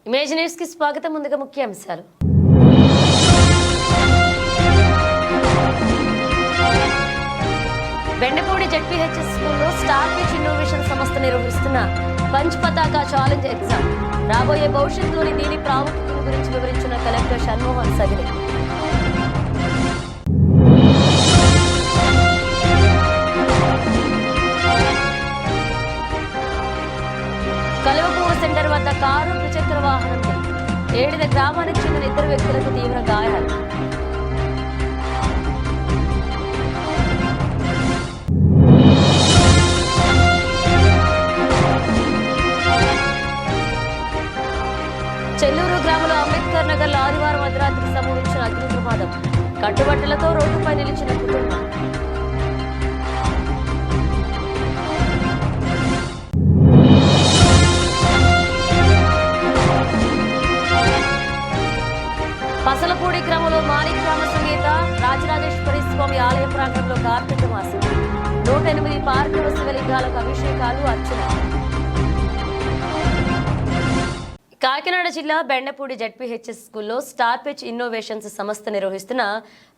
Image news కి స్వాగతం. ముందుగా ముఖ్యాంశాలు. బెండపూడి జెడ్పీహెచ్ఎస్ స్కూల్లో స్టార్ పిచ్ ఇన్నోవేషన్ సంస్థ నిర్వహిస్తున్న పంచ్ పతాక ఛాలెంజ్ ఎగ్జామ్. రాబోయే భవిష్యత్తులోని దీని ప్రాముఖ్యతను గురించి వివరించిన కలెక్టర్ షణ్మోహన్ సగిలి. కలువపూర్ సెంటర్ వద్ద కారు ద్విచక్ర వాహనంపై ఏడిద గ్రామానికి చెందిన ఇద్దరు వ్యక్తులకు తీవ్ర గాయాలు. చెల్లూరు గ్రామంలో అంబేద్కర్ నగర్ లో ఆదివారం అర్ధరాత్రి సంభవించిన అగ్ని ప్రమాదం. కట్టుబట్టలతో రోడ్డుపై నిలిచిన కుటుంబం. పసలపూడి గ్రామంలో మాణిక్యామ సమేత రాజరాజేశ్వరి స్వామి ఆలయ ప్రాంగణంలో కార్తీక మాసం 108 పార్థివ శివలింగాలకు అభిషేకాలు, అర్చన. కాకినాడ జిల్లా బెండపూడి జెడ్పీహెచ్ఎస్ స్కూల్లో స్టార్ పిచ్ ఇన్నోవేషన్స్ సంస్థ నిర్వహిస్తున్న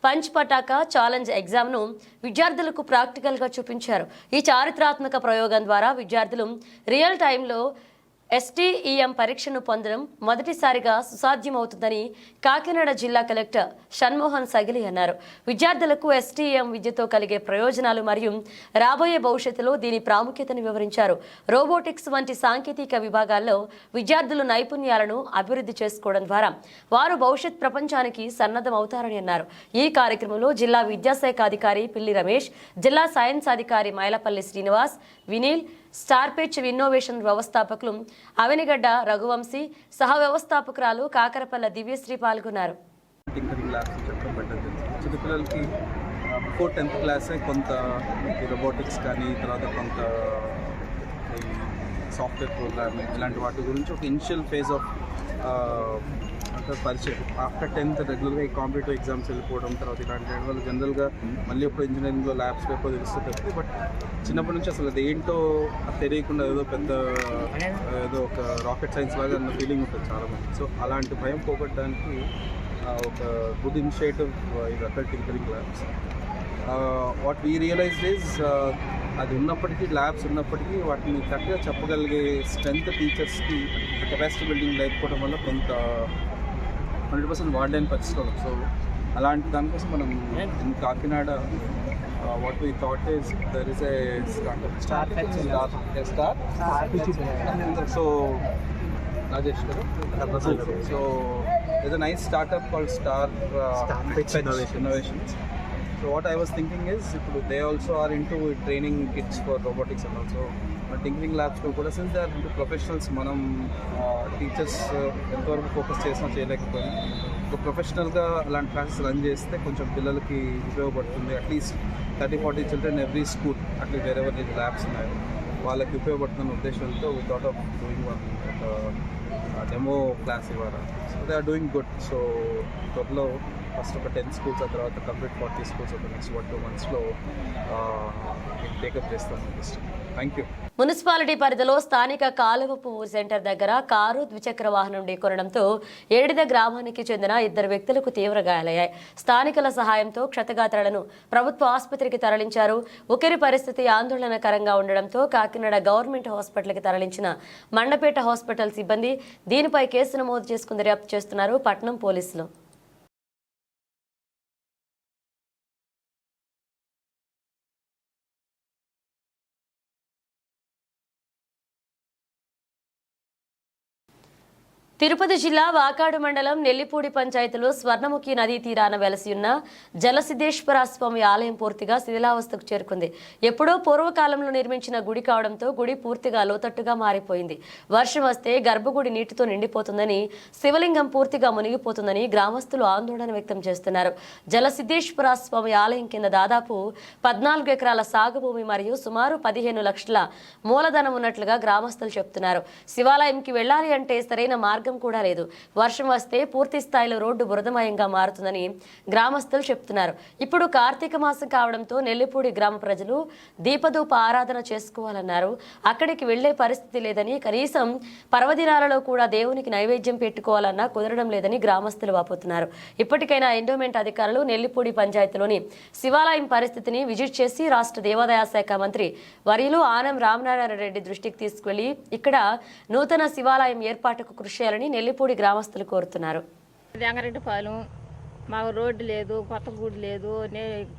పంచ్ పటాక ఛాలెంజ్ ఎగ్జామ్ను విద్యార్థులకు ప్రాక్టికల్గా చూపించారు. ఈ చారిత్రాత్మక ప్రయోగం ద్వారా విద్యార్థులు రియల్ టైంలో STEM పరీక్షను పొందడం మొదటిసారిగా సుసాధ్యమవుతుందని కాకినాడ జిల్లా కలెక్టర్ షణ్మోహన్ సగిలి అన్నారు. విద్యార్థులకు STEM విద్యతో కలిగే ప్రయోజనాలు మరియు రాబోయే భవిష్యత్తులో దీని ప్రాముఖ్యతను వివరించారు. రోబోటిక్స్ వంటి సాంకేతిక విభాగాల్లో విద్యార్థులు నైపుణ్యాలను అభివృద్ధి చేసుకోవడం ద్వారా వారు భవిష్యత్ ప్రపంచానికి సన్నద్ధమవుతారని అన్నారు. ఈ కార్యక్రమంలో జిల్లా విద్యాశాఖ అధికారి పిల్లి రమేష్, జిల్లా సైన్స్ అధికారి Mylapalli Srinivas, Vineel, star pitch innovation వ్యవస్థాపకులు అవినిగడ్డ రఘువంశీ, సహ వ్యవస్థాపకురాలు కాకరపల్ల దివ్యశ్రీ పాల్గొన్నారు. చిన్నపిల్లలకి బిఫోర్ 10th క్లాస్ కొంత రోబోటిక్స్ కానీ తర్వాత కొంత సాఫ్ట్వేర్ ప్రోగ్రామింగ్ ఇలాంటి వాటి గురించి ఒక ఇనిషియల్ ఫేజ్ ఆఫ్ పరిచయం. ఆఫ్టర్ 10th రెగ్యులర్గా ఈ కాంపిటేటివ్ ఎగ్జామ్స్ వెళ్ళిపోవడం తర్వాత ఇలాంటి వాళ్ళు జనరల్గా మళ్ళీ ఎప్పుడు ఇంజనీరింగ్లో ల్యాబ్స్లో ఎప్పుడు తెలుస్తుంది. బట్ చిన్నప్పటి నుంచి అసలు అది ఏంటో తెలియకుండా ఏదో ఒక రాకెట్ సైన్స్ లాగా అన్న ఫీలింగ్ ఉంటుంది చాలామంది. సో అలాంటి భయం పోగొట్టడానికి ఒక గుడ్ ఇనిషియేటివ్ ఇది అక్కడ tinkering labs. What we realised is అది ఉన్నప్పటికీ ల్యాబ్స్ ఉన్నప్పటికీ వాటిని కరెక్ట్గా చెప్పగలిగే స్ట్రెంత్ టీచర్స్కి కెపాసిటీ బిల్డింగ్ లేకపోవడం వల్ల కొంత 100% వాడలేని పరిస్థితులు. సో అలాంటి దానికోసం మనం Kakinada what we thought is there is a star so Rajesh గారు. So there's a nice startup called Star Pitch Innovations. So what I was thinking is they also are into training kids for robotics and also tinkering labs లో కూడా since they are into professionals మనం teachers ఎంతవరకు focus చేసినా చేయలేకపోయినా ఒక ప్రొఫెషనల్గా అలాంటి classes run చేస్తే కొంచెం పిల్లలకి ఉపయోగపడుతుంది. అట్లీస్ట్ 30-40 చిల్డ్రన్ ఎవ్రీ స్కూల్ అట్లా వేరెవర్ ల్యాబ్స్ ఉన్నాయో వాళ్ళకి ఉపయోగపడుతున్న ఉద్దేశంతో we thought of doing one demo class ఇవాళ. So they are doing good. So త్వరలో ఫస్ట్ ఒక 10 schools ఆ తర్వాత కంప్లీట్ 40 schools ఒక నెక్స్ట్ 1-2 monthsలో టేకప్ చేస్తాను. Thank you. మున్సిపాలిటీ పరిధిలో స్థానిక కాలువపు సెంటర్ దగ్గర కారు ద్విచక్ర వాహనం ఢీకొనడంతో ఏడిద గ్రామానికి చెందిన ఇద్దరు వ్యక్తులకు తీవ్ర గాయాలయ్యాయి. స్థానికుల సహాయంతో క్షతగాత్రులను ప్రభుత్వ ఆసుపత్రికి తరలించారు. ఒకరి పరిస్థితి ఆందోళనకరంగా ఉండడంతో కాకినాడ గవర్నమెంట్ హాస్పిటల్కి తరలించిన మండపేట హాస్పిటల్ సిబ్బంది దీనిపై కేసు నమోదు చేసుకుని దర్యాప్తు చేస్తున్నారు పట్నం పోలీసులు. తిరుపతి జిల్లా వాకాడు మండలం నెల్లిపూడి పంచాయతీలో స్వర్ణముఖి నదీ తీరాన వెలసి ఉన్న జలసిద్ధేశ్వర స్వామి ఆలయం పూర్తిగా శిథిలావస్థకు చేరుకుంది. ఎప్పుడో పూర్వకాలంలో నిర్మించిన గుడి కావడంతో గుడి పూర్తిగా లోతట్టుగా మారిపోయింది. వర్షం వస్తే గర్భగుడి నీటితో నిండిపోతుందని, శివలింగం పూర్తిగా మునిగిపోతుందని గ్రామస్తులు ఆందోళన వ్యక్తం చేస్తున్నారు. జలసిద్ధేశ్వర స్వామి ఆలయం కింద దాదాపు 14 ఎకరాల సాగు భూమి మరియు సుమారు 15 లక్షల మూలధనం ఉన్నట్లుగా గ్రామస్తులు చెబుతున్నారు. శివాలయంకి వెళ్లాలి అంటే సరైన మార్గం మార్గం కూడా లేదు. వర్షం వస్తే పూర్తి స్థాయిలో రోడ్డు బురదమయంగా మారుతుందని గ్రామస్తులు చెప్తున్నారు. ఇప్పుడు కార్తీక మాసం కావడంతో నెల్లిపూడి గ్రామ ప్రజలు దీపధూప ఆరాధన చేసుకోవాలన్నారు. అక్కడికి వెళ్లే పరిస్థితి లేదని, కనీసం పర్వదినాలలో కూడా దేవునికి నైవేద్యం పెట్టుకోవాలన్నా కుదరడం లేదని గ్రామస్తులు వాపోతున్నారు. ఇప్పటికైనా ఎండోమెంట్ అధికారులు నెల్లిపూడి పంచాయతీలోని శివాలయం పరిస్థితిని విజిట్ చేసి రాష్ట్ర దేవాదాయ శాఖ మంత్రి వర్యులు ఆనం రామనారాయణ రెడ్డి దృష్టికి తీసుకువెళ్లి ఇక్కడ నూతన శివాలయం ఏర్పాటుకు కృషి చేయాలని నెల్లిపూడి గ్రామస్తులు కోరుతున్నారు. వెంగరెడ్డిపాలెం మాకు రోడ్డు లేదు, కొత్త గుడి లేదు,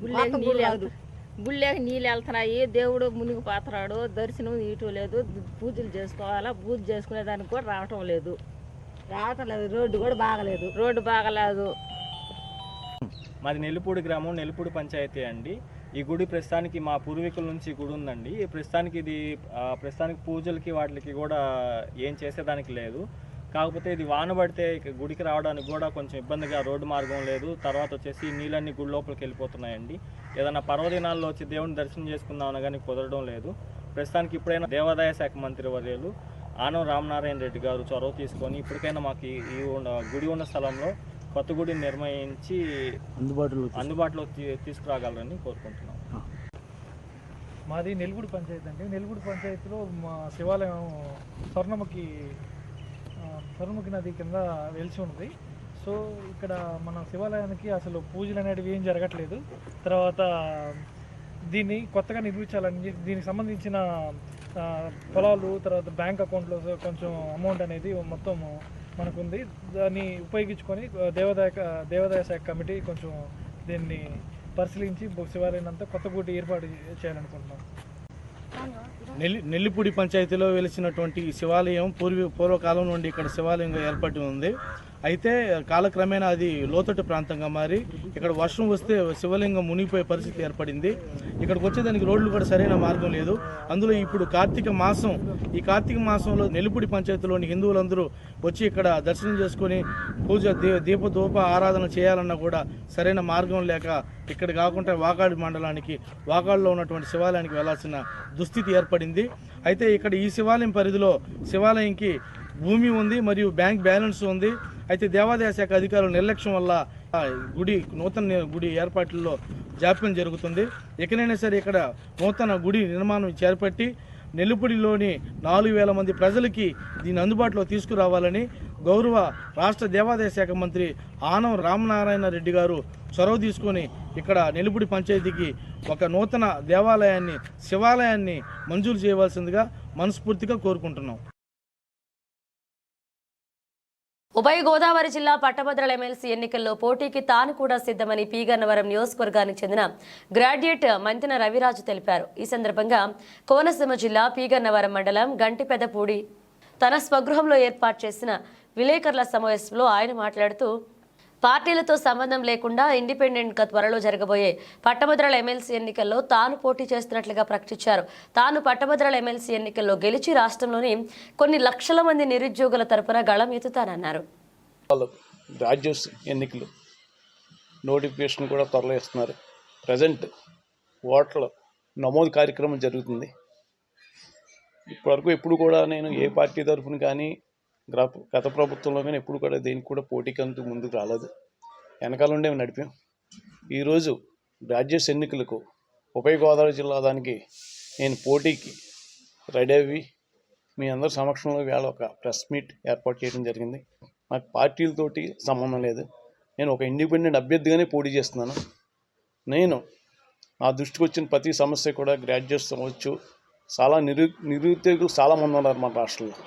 గుళ్ళేకి నీళ్ళు వెళ్తున్నాయి, దేవుడు మునిగిపోతున్నాడు, దర్శనం ఇయటం లేదు, పూజలు చేసుకోవాలా, పూజ చేసుకునే దానికి కూడా రావటం లేదు. రోడ్డు కూడా బాగలేదు, రోడ్డు బాగలేదు. మాది నెల్లిపూడి గ్రామం, నెల్లిపూడి పంచాయతీ అండి. ఈ గుడి ప్రస్తుతానికి మా పూర్వీకుల నుంచి గుడి ఉందండి. ప్రస్తుతానికి ఇది ప్రస్తుతానికి పూజలకి వాటికి కూడా ఏం చేసేదానికి లేదు. కాకపోతే ఇది వాన పడితే గుడికి రావడానికి కూడా కొంచెం ఇబ్బందిగా, రోడ్డు మార్గం లేదు. తర్వాత వచ్చేసి నీళ్ళన్నీ గుడి లోపలికి వెళ్ళిపోతున్నాయండి. ఏదైనా పర్వదినాల్లో వచ్చి దేవుని దర్శనం చేసుకుందామని కానీ కుదరడం లేదు. ప్రస్తుతానికి ఇప్పుడైనా దేవాదాయ శాఖ మంత్రి వర్యులు ఆనం రామనారాయణ రెడ్డి గారు చొరవ తీసుకొని ఇప్పటికైనా మాకు ఈ గుడి ఉన్న స్థలంలో కొత్త గుడిని నిర్మించి అందుబాటులో తీసుకురాగలరని కోరుకుంటున్నాం. మాది నెల్లిపూడి పంచాయతీ అండి. నెల్లిపూడి పంచాయతీలో మా శివాలయం స్వర్ణముఖి నది కింద వెలిసి ఉంది. సో ఇక్కడ మన శివాలయానికి అసలు పూజలు అనేటివి ఏం జరగట్లేదు. తర్వాత దీన్ని కొత్తగా నిర్మించాలని, దీనికి సంబంధించిన పొలాలు, తర్వాత బ్యాంక్ అకౌంట్లో కొంచెం అమౌంట్ అనేది మొత్తం మనకుంది. దాన్ని ఉపయోగించుకొని దేవాదాయ శాఖ కమిటీ కొంచెం దీన్ని పరిశీలించి శివాలయం అంతా కొత్త గుడి ఏర్పాటు చేయాలనుకుంటున్నాం. నెల్లిపూడి పంచాయతీలో వెలిసినటువంటి శివాలయం పూర్వకాలం నుండి ఇక్కడ శివాలయంగా ఏర్పడి ఉంది. అయితే కాలక్రమేణా అది లోతట్టు ప్రాంతంగా మారి ఇక్కడ వర్షం వస్తే శివలింగం మునిగిపోయే పరిస్థితి ఏర్పడింది. ఇక్కడికి వచ్చేదానికి రోడ్లు కూడా సరైన మార్గం లేదు. అందులో ఇప్పుడు ఈ కార్తీక మాసంలో నెల్లిపూడి పంచాయతీలోని హిందువులందరూ వచ్చి ఇక్కడ దర్శనం చేసుకొని పూజ దీపధూప ఆరాధన చేయాలన్నా కూడా సరైన మార్గం లేక ఇక్కడ కాకుండా వాకాడు మండలానికి, వాకాడులో ఉన్నటువంటి శివాలయానికి వెళ్లాల్సిన దుస్థితి ఏర్పడింది. అయితే ఇక్కడ ఈ శివాలయం పరిధిలో శివాలయంకి భూమి ఉంది మరియు బ్యాంక్ బ్యాలెన్స్ ఉంది. అయితే దేవాదాయ శాఖ అధికారుల నిర్లక్ష్యం వల్ల నూతన గుడి ఏర్పాట్లలో జాప్యం జరుగుతుంది. ఎక్కడైనా సరే ఇక్కడ నూతన గుడి నిర్మాణం చేపట్టి నెల్లిపూడిలోని 4,000 మంది ప్రజలకి దీన్ని అందుబాటులో తీసుకురావాలని గౌరవ రాష్ట్ర దేవాదాయ శాఖ మంత్రి ఆనం రామనారాయణ రెడ్డి గారు చొరవ తీసుకొని ఇక్కడ నెల్లిపూడి పంచాయతీకి ఒక నూతన శివాలయాన్ని మంజూరు చేయవలసిందిగా మనస్ఫూర్తిగా కోరుకుంటున్నాం. ఉభయ గోదావరి జిల్లా పట్టభద్రుల ఎమ్మెల్సీ ఎన్నికల్లో పోటీకి తాను కూడా సిద్ధమని పీగన్నవరం నియోజకవర్గానికి చెందిన గ్రాడ్యుయేట్ మంతెన రవిరాజు తెలిపారు. ఈ సందర్భంగా కోనసీమ జిల్లా పీగన్నవరం మండలం గంటిపెదపూడి తన స్వగృహంలో ఏర్పాటు చేసిన విలేకరుల సమావేశంలో ఆయన మాట్లాడుతూ పార్టీలతో సంబంధం లేకుండా ఇండిపెండెంట్గా త్వరలో జరగబోయే పట్టభద్రుల ఎమ్మెల్సీ ఎన్నికల్లో తాను పోటీ చేస్తున్నట్లుగా ప్రకటించారు. తాను పట్టభద్రుల ఎమ్మెల్సీ ఎన్నికల్లో గెలిచి రాష్ట్రంలోని కొన్ని లక్షల మంది నిరుద్యోగుల తరపున గళం ఎత్తుతానన్నారు. గ్రాడ్యుయేట్స్ ఎన్నికలు నోటిఫికేషన్ కూడా త్వరలో ఇస్తున్నారు. ప్రజెంట్ ఓట్ల నమోదు కార్యక్రమం జరుగుతుంది. ఇప్పటివరకు ఎప్పుడు కూడా నేను ఏ పార్టీ తరఫున కానీ గత ప్రభుత్వంలో కానీ ఎప్పుడు కూడా దేనికి కూడా పోటీకి అంటూ ముందుకు రాలేదు. వెనకాల ఉండే నడిపాం. ఈరోజు గ్రాడ్యుయేట్స్ ఎన్నికలకు ఉభయ గోదావరి జిల్లా దానికి నేను పోటీకి రెడీ అయ్యి మీ అందరి సమక్షంలో వేళ ఒక ప్రెస్ మీట్ ఏర్పాటు చేయడం జరిగింది. నాకు పార్టీలతోటి సంబంధం లేదు. నేను ఒక ఇండిపెండెంట్ అభ్యర్థిగానే పోటీ చేస్తున్నాను. నా దృష్టికి వచ్చిన ప్రతి సమస్య కూడా గ్రాడ్యుయేట్స్ అవ్వచ్చు, చాలా నిరుద్యోగులు చాలామంది ఉన్నారు మన రాష్ట్రంలో.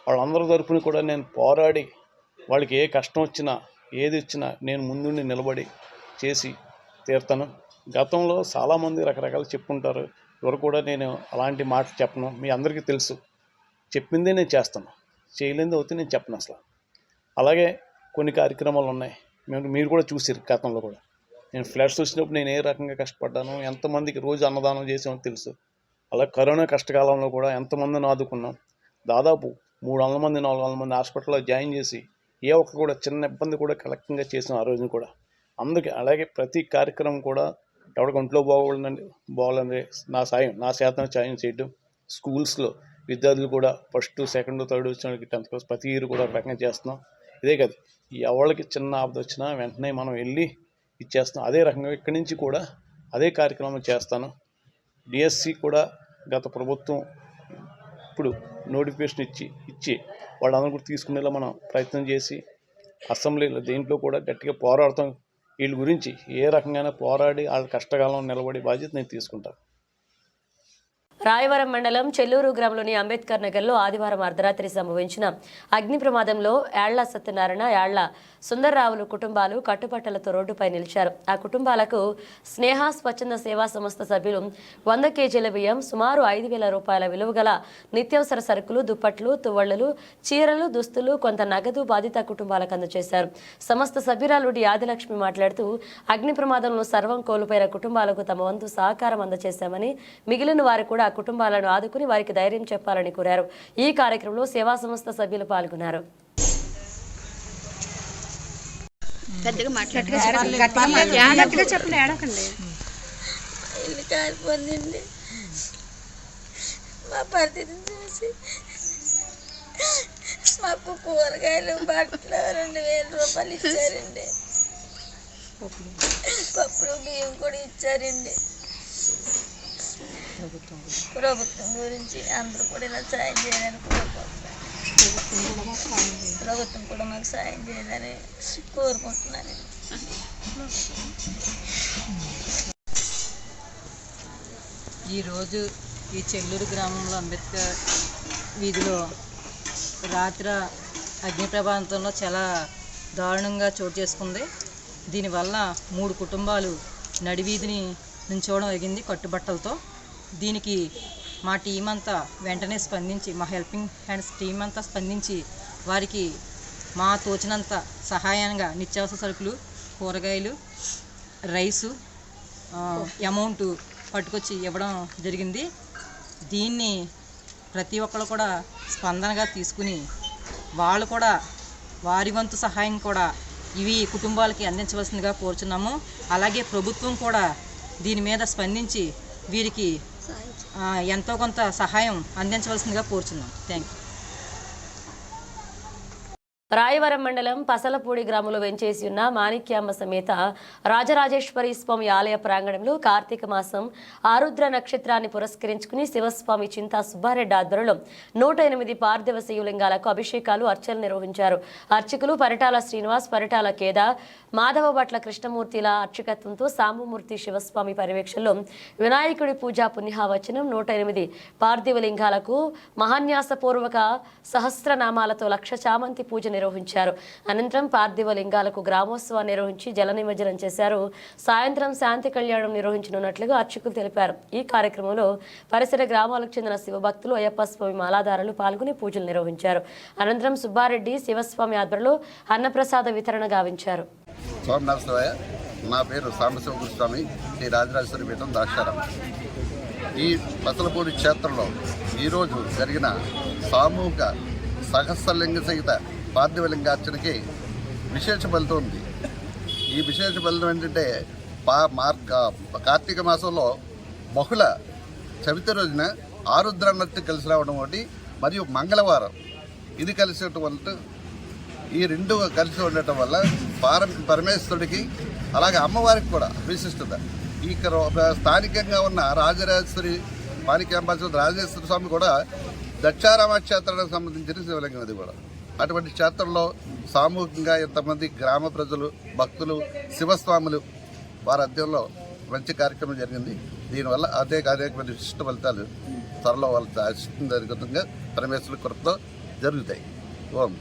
వాళ్ళందరి తరపున కూడా నేను పోరాడి వాళ్ళకి ఏ కష్టం వచ్చినా ఏది వచ్చినా నేను ముందుండి నిలబడి చేసి తీరుతాను. గతంలో చాలామంది రకరకాలు చెప్పుకుంటారు. ఎవరు కూడా నేను అలాంటి మాటలు చెప్పను. మీ అందరికీ తెలుసు, చెప్పిందే నేను చేస్తాను, చేయలేనిది అవుతే నేను చెప్పను అసలు. అలాగే కొన్ని కార్యక్రమాలు ఉన్నాయి, మీరు కూడా చూసారు. గతంలో కూడా నేను ఫ్లడ్స్ వచ్చినప్పుడు నేను ఏ రకంగా కష్టపడ్డాను, ఎంతమందికి రోజు అన్నదానం చేసామో తెలుసు. అలా కరోనా కష్టకాలంలో కూడా ఎంతమందిని ఆదుకున్నాం. దాదాపు 300 మంది 400 మంది హాస్పిటల్లో జాయిన్ చేసి ఏ ఒక్క కూడా చిన్న ఇబ్బంది కూడా కలెక్టింగ్గా చేసాం ఆ రోజున కూడా. అందుకే అలాగే ప్రతి కార్యక్రమం కూడా ఎవరికి ఒంట్లో బాగోవాలని నా శాతం సాయం చేయడం, స్కూల్స్లో విద్యార్థులు కూడా ఫస్ట్ సెకండ్ థర్డ్ వచ్చిన వాళ్ళకి 10th క్లాస్ ప్రతి ఇయర్ కూడా ఒక రకంగా చేస్తున్నాం. ఇదే కదా ఎవరికి చిన్న ఆపద వచ్చినా వెంటనే మనం వెళ్ళి ఇచ్చేస్తున్నాం. అదే రకంగా ఇక్కడి నుంచి కూడా అదే కార్యక్రమం చేస్తాను. డిఎస్సి కూడా గత ప్రభుత్వం ఇప్పుడు నోటిఫికేషన్ ఇచ్చి వాళ్ళందరూ కూడా తీసుకునేలా మనం ప్రయత్నం చేసి అసెంబ్లీలో దేంట్లో కూడా గట్టిగా పోరాడతాం. వీళ్ళ గురించి ఏ రకంగా పోరాడి వాళ్ళ కష్టకాలం నిలబడి బాధ్యత నేను తీసుకుంటాను. రాయవరం మండలం చెల్లూరు గ్రామంలోని అంబేద్కర్ నగర్లో ఆదివారం అర్ధరాత్రి సంభవించిన అగ్ని ప్రమాదంలో యాళ్ల సత్యనారాయణ, యాళ్ల సుందర్రావులు కుటుంబాలు కట్టుబట్టలతో రోడ్డుపై నిలిచారు. ఆ కుటుంబాలకు స్నేహ స్వచ్ఛంద సేవా సంస్థ సభ్యులు 100 కేజీల బియ్యం, సుమారు 5,000 రూపాయల విలువ గల నిత్యావసర సరుకులు, దుప్పట్లు, తువ్వళ్లు, చీరలు, దుస్తులు, కొంత నగదు బాధిత కుటుంబాలకు అందజేశారు. సంస్థ సభ్యురాలు డి ఆదిలక్ష్మి మాట్లాడుతూ అగ్ని ప్రమాదంలో సర్వం కోల్పోయిన కుటుంబాలకు తమ వంతు సహకారం అందజేశామని, మిగిలిన వారు కూడా కుటుంబాలను ఆదుకుని వారికి ధైర్యం చెప్పాలని కోరారు. ఈ కార్యక్రమంలో సేవా సంస్థ సభ్యులు పాల్గొన్నారు. ఇల్లు కాలిపోయిందండి. మా పరిస్థితిని చూసి మాకు కూరగాయలు, బట్టలు 2,000 రూపాయలు ఇచ్చారండి. పప్పులు, బియ్యం కూడా ఇచ్చారండి. ప్రభుత్వం గురించి అందరూ కూడా ఇలా సాయం చేయాలని కోరుకుంటున్నాను. ప్రభుత్వం కూడా మాకు సాయం చేయాలని కోరుకుంటున్నాను. ఈరోజు ఈ చెల్లూరు గ్రామంలో అంబేద్కర్ వీధిలో రాత్రి అగ్ని ప్రమాదంలో చాలా దారుణంగా చోటు చేసుకుంది. దీనివల్ల 3 కుటుంబాలు నడివీధిని నుంచోవడం జరిగింది కట్టుబట్టలతో. దీనికి మా టీం అంతా వెంటనే స్పందించి, మా హెల్పింగ్ హ్యాండ్స్ టీం అంతా స్పందించి వారికి మా తోచినంత సహాయంగా నిత్యావసర సరుకులు, కూరగాయలు, రైసు, అమౌంట్ పట్టుకొచ్చి ఇవ్వడం జరిగింది. దీన్ని ప్రతి ఒక్కరు కూడా స్పందనగా తీసుకుని వాళ్ళు కూడా వారి వంతు సహాయం కూడా ఇవి కుటుంబాలకి అందించవలసిందిగా కోరుచున్నాము. అలాగే ప్రభుత్వం కూడా దీని మీద స్పందించి వీరికి ఎంతో కొంత సహాయం అందించవలసిందిగా కోరుచున్నాం. Thank you. రాయవరం మండలం పసలపూడి గ్రామంలో వెంచేసి ఉన్న మాణిక్యామ్మ సమేత రాజరాజేశ్వరి స్వామి ఆలయ ప్రాంగణంలో కార్తీక మాసం ఆరుద్ర నక్షత్రాన్ని పురస్కరించుకుని శివస్వామి చింతా సుబ్బారెడ్డి ఆధ్వర్యంలో 108 పార్థివ శివలింగాలకు అభిషేకాలు, అర్చనలు నిర్వహించారు. అర్చకులు పరిటాల శ్రీనివాస్, పరిటాల కేద, మాధవ భట్ల కృష్ణమూర్తిల అర్చకత్వంతో సాంబమూర్తి శివస్వామి పర్యవేక్షణలో వినాయకుడి పూజా పుణ్యవచనం 108 పార్థివ లింగాలకు మహాన్యాసపూర్వక సహస్రనామాలతో లక్ష చామంతి పూజ నిర్వహించారు. అనంతరం పార్థివ లింగాలకు గ్రామోత్సవాన్ని నిర్వహించి జల నిమజ్జనం చేశారు. సాయంత్రం శాంతి కళ్యాణం నిర్వహించనున్నట్లుగా అర్చకులు తెలిపారు. ఈ కార్యక్రమంలో పరిసర గ్రామాలకు చెందిన శివభక్తులు, అయ్యప్ప స్వామి మాలాధారులు పాల్గొని పూజలు నిర్వహించారు. అనంతరం సుబ్బారెడ్డి శివస్వామి ఆధ్వర్యంలో అన్నప్రసాద వితరణ గావించారు. స్వామి నమస్తే. నా పేరు సాంబశివస్వామి, శ్రీ రాజరాజేశ్వరి పీఠం ద్రాక్షారం. ఈ పసలపూడి క్షేత్రంలో ఈరోజు జరిగిన సామూహిక సహస్రలింగ సహిత పార్థివలింగార్చనకి విశేష ఫలితం ఉంది. ఈ విశేష ఫలితం ఏంటంటే కార్తీక మాసంలో బహుళ చవితి రోజున ఆరుద్ర నక్షత్రం కలిసి రావడం ఒకటి, మరియు మంగళవారం ఇది కలిసి వల్ల ఈ 2 కలిసి ఉండటం వల్ల పరమేశ్వరుడికి అలాగే అమ్మవారికి కూడా విశిష్టత. ఈ స్థానికంగా ఉన్న రాజరాజేశ్వరి మాణిక్యాంబేశ్వరి రాజేశ్వర స్వామి కూడా దక్షారామ క్షేత్రానికి సంబంధించిన శివలింగం అది కూడా. అటువంటి క్షేత్రంలో సామూహికంగా ఎంతమంది గ్రామ ప్రజలు, భక్తులు, శివస్వాములు వారి అధ్యయనంలో మంచి కార్యక్రమం జరిగింది. దీనివల్ల అనేక విశిష్ట ఫలితాలు త్వరలో వాళ్ళ ఆశిష్టం జరుగుతుండగా పరమేశ్వరుడి కృపతో జరుగుతాయి. ఓం.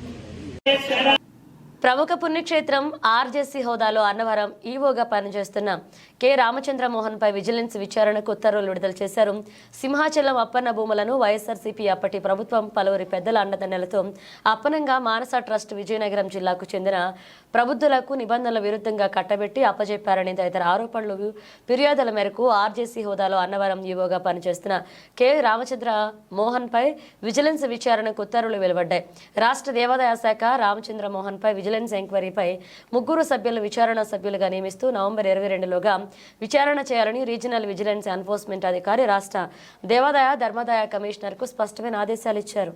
ప్రముఖ పుణ్యక్షేత్రం ఆర్జేసీ హోదాలో అన్నవరం ఈవోగా పనిచేస్తున్న కె రామచంద్రమోహన్ పై విజిలెన్స్ విచారణకు ఉత్తర్వులు విడుదల చేశారు. సింహాచలం అప్పన్న భూములను వైఎస్ఆర్సీపీ అప్పటి ప్రభుత్వం పలువురి పెద్దల అండదండలతో అప్పనంగా మానస ట్రస్ట్ విజయనగరం జిల్లాకు చెందిన ప్రబుద్ధులకు నిబంధనల విరుద్ధంగా కట్టబెట్టి అప్పజెప్పారని తదితర ఆరోపణలు, ఫిర్యాదుల మేరకు ఆర్జేసీ హోదాలో అన్నవరం ఈవోగా పనిచేస్తున్న కె రామచంద్ర మోహన్ పై విజిలెన్స్ విచారణకు ఉత్తర్వులు వెలువడ్డాయి. రాష్ట్ర దేవాదాయ శాఖ రామచంద్ర మోహన్ పై విజిలెన్స్ ఎంక్వైరీపై 3 సభ్యులను విచారణ సభ్యులుగా నియమిస్తూ నవంబర్ 22లోగా విచారణ చేయాలని రీజనల్ విజిలెన్స్ ఎన్ఫోర్స్మెంట్ అధికారి రాష్ట్ర దేవాదాయ ధర్మాదాయ కమిషనర్కు స్పష్టమైన ఆదేశాలు ఇచ్చారు.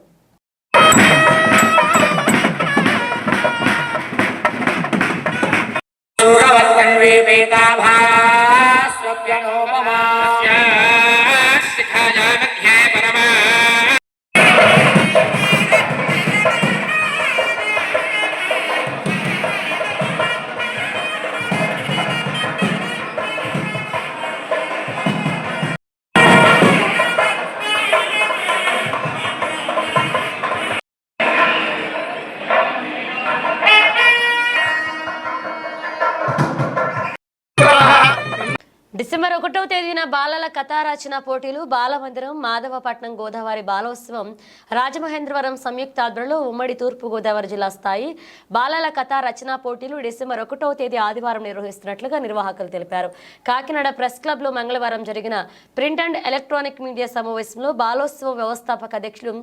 డిసెంబర్ 1వ తేదీన బాలల కథారచన పోటీలు బాలమందిరం మాధవపట్నం గోదావరి బాలోత్సవం రాజమహేంద్రవరం సంయుక్త ఆధ్వర్యంలో ఉమ్మడి తూర్పు గోదావరి జిల్లా స్థాయి బాలల కథా రచన పోటీలు డిసెంబర్ 1వ తేదీ ఆదివారం నిర్వహిస్తున్నట్లుగా నిర్వాహకులు తెలిపారు. కాకినాడ ప్రెస్ క్లబ్లో మంగళవారం జరిగిన ప్రింట్ అండ్ ఎలక్ట్రానిక్ మీడియా సమావేశంలో బాలోత్సవ వ్యవస్థాపక అధ్యక్షులు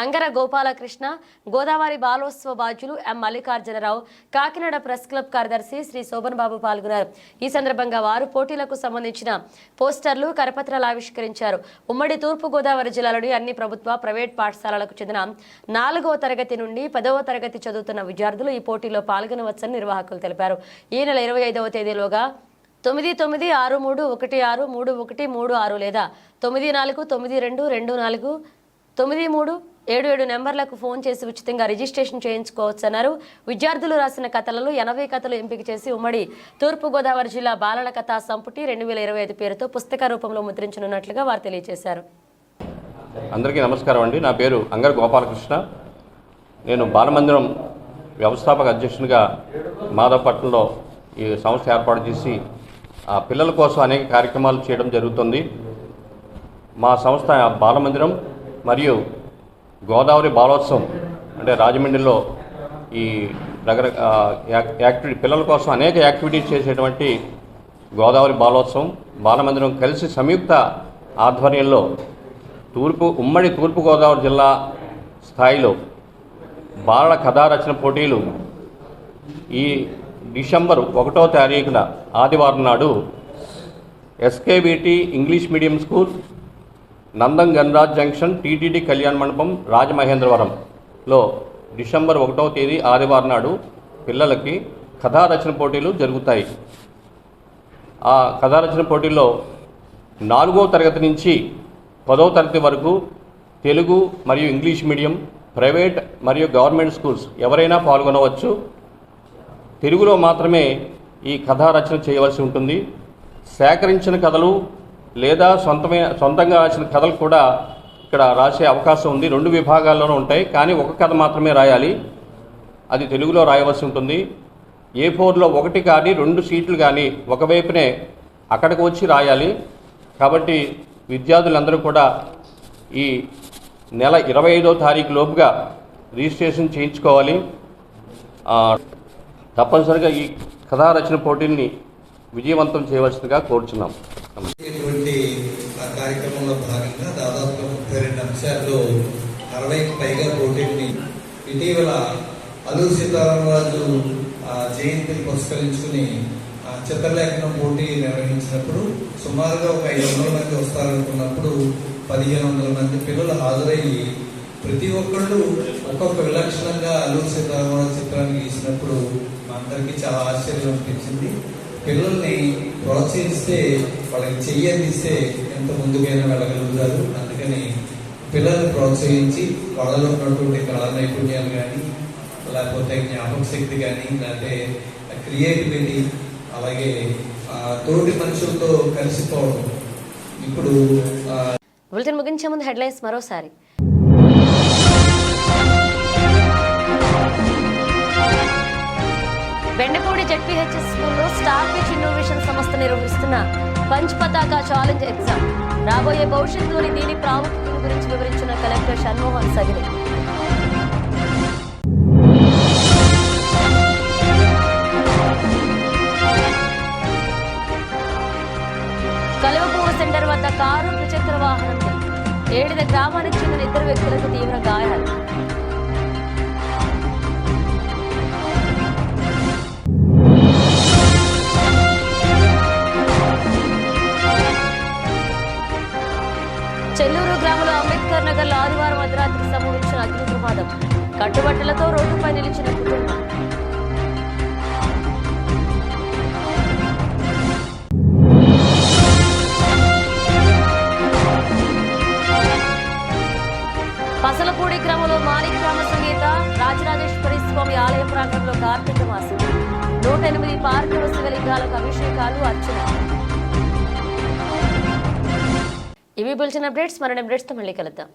అంగర గోపాలకృష్ణ, గోదావరి బాలోత్సవ బాధ్యులు ఎం మల్లికార్జునరావు, కాకినాడ ప్రెస్ క్లబ్ కార్యదర్శి శ్రీ శోభన్ బాబు పాల్గొన్నారు. ఈ సందర్భంగా వారు పోటీలకు సంబంధించిన పోస్టర్లు, కరపత్రాలు ఆవిష్కరించారు. ఉమ్మడి తూర్పు గోదావరి జిల్లాలోని అన్ని ప్రభుత్వ, ప్రైవేట్ పాఠశాలలకు చెందిన 4వ తరగతి నుండి 10వ తరగతి చదువుతున్న విద్యార్థులు ఈ పోటీలో పాల్గొనవచ్చని నిర్వాహకులు తెలిపారు. ఈ నెల 25వ తేదీలోగా 9963163136 లేదా 9492249377 నెంబర్లకు ఫోన్ చేసి ఉచితంగా రిజిస్ట్రేషన్ చేయించుకోవచ్చన్నారు. విద్యార్థులు రాసిన కథలలో 80 కథలు ఎంపిక చేసి ఉమ్మడి తూర్పుగోదావరి జిల్లా బాలల కథా సంపుటి 2025 పేరుతో పుస్తక రూపంలో ముద్రించనున్నట్లుగా వారు తెలియజేశారు. అందరికీ నమస్కారం అండి. నా పేరు అంగర గోపాలకృష్ణ. నేను బాలమందిరం వ్యవస్థాపక అధ్యక్షునిగా మాధవపట్నంలో ఈ సంస్థ ఏర్పాటు చేసి ఆ పిల్లల కోసం అనేక కార్యక్రమాలు చేయడం జరుగుతుంది. మా సంస్థ బాలమందిరం మరియు గోదావరి బాలోత్సవం అంటే రాజమండ్రిలో ఈ యాక్టివిటీ పిల్లల కోసం అనేక యాక్టివిటీస్ చేసేటువంటి గోదావరి బాలోత్సవం బాలమందిరం కలిసి సంయుక్త ఆధ్వర్యంలో ఉమ్మడి తూర్పుగోదావరి జిల్లా స్థాయిలో బాలల కథారచన పోటీలు ఈ డిసెంబర్ 1వ తారీఖున ఆదివారం నాడు SKBT English medium school, Nandam Ganraj junction, TTD Kalyana Mandapam, రాజమహేంద్రవరంలో డిసెంబర్ 1వ తేదీ ఆదివారం నాడు పిల్లలకి కథారచన పోటీలు జరుగుతాయి. ఆ కథారచన పోటీల్లో 4వ తరగతి నుంచి 10వ తరగతి వరకు తెలుగు మరియు ఇంగ్లీష్ మీడియం, ప్రైవేట్ మరియు గవర్నమెంట్ స్కూల్స్ ఎవరైనా పాల్గొనవచ్చు. తెలుగులో మాత్రమే ఈ కథారచన చేయవలసి ఉంటుంది. సేకరించిన కథలు లేదా సొంతంగా రాసిన కథలు కూడా ఇక్కడ రాసే అవకాశం ఉంది. 2 విభాగాల్లోనూ ఉంటాయి, కానీ ఒక కథ మాత్రమే రాయాలి. అది తెలుగులో రాయవలసి ఉంటుంది. A4లో 1 కానీ 2 షీట్లు కానీ ఒకవైపునే అక్కడికి వచ్చి రాయాలి. కాబట్టి విద్యార్థులందరూ కూడా ఈ నెల 25వ తారీఖు లోపుగా రిజిస్ట్రేషన్ చేయించుకోవాలి. తప్పనిసరిగా ఈ కథారచన పోటీని విజయవంతం చేయవలసిందిగా కోరుచున్నాం. ఇటువంటి కార్యక్రమంలో భాగంగా దాదాపు 32 అంశాల్లో 60కి పైగా పోటీల్ని ఇటీవల అల్లూరి సీతారామరాజు జయంతిని పురస్కరించుకుని చిత్రలేఖనం పోటీ నిర్వహించినప్పుడు సుమారుగా ఒక 500 మంది వస్తారనుకున్నప్పుడు 1500 మంది పిల్లలు హాజరయ్యి ప్రతి ఒక్కళ్ళు ఒక్కొక్క విలక్షణంగా అల్లూరి సీతారామరాజు చిత్రాన్ని గీసినప్పుడు మా అందరికీ చాలా ఆశ్చర్యం అనిపించింది. పిల్లల్ని ప్రోత్సహిస్తే, వాళ్ళకి చెయ్యందిస్తే ఎంత ముందుకైనా వెళ్ళగలుగుతారు. అందుకని పిల్లల్ని ప్రోత్సహించి వాళ్ళలో ఉన్నటువంటి కళా నైపుణ్యాలు కానీ, లేకపోతే జ్ఞాపక శక్తి కానీ, లేకపోతే క్రియేటివిటీ, అలాగే తోటి మనుషులతో కలిసిపోవడం. ఇప్పుడు బులెటిన్ ముగించే ముందు హెడ్లైన్స్ మరోసారి. బెండపూడి జెడ్పీహెచ్ఎస్ స్కూల్లో స్టార్ పిచ్ ఇన్నోవేషన్ సంస్థ నిర్వహిస్తున్న పంచ్ పతాకా ఛాలెంజ్ ఎగ్జామ్. రాబోయే భవిష్యత్తులోని దీని ప్రాముఖ్యతను గురించి వివరించిన కలెక్టర్ షణ్మోహన్ సగిరి. కలువపూర్ సెంటర్ వద్ద కారు ద్విచక్ర వాహనం ఏడిద గ్రామానికి చెందిన 2 వ్యక్తులకు తీవ్ర గాయాలు. పిల్లలతో రోడ్డుపై నిలిచిన కుటుంబం. పసలపూడి గ్రామంలో మాణిక్యామ సంగీత రాజరాజేశ్వరి స్వామి ఆలయ ప్రాంగణంలో కార్తీక మాసం 108 పార్థివ శివలింగాలకు అభిషేకాలు, అర్చన. ఇవి బులెటిన్ అప్డేట్స్. మరిన్ని అప్డేట్స్తో మళ్ళీ కలుద్దాం.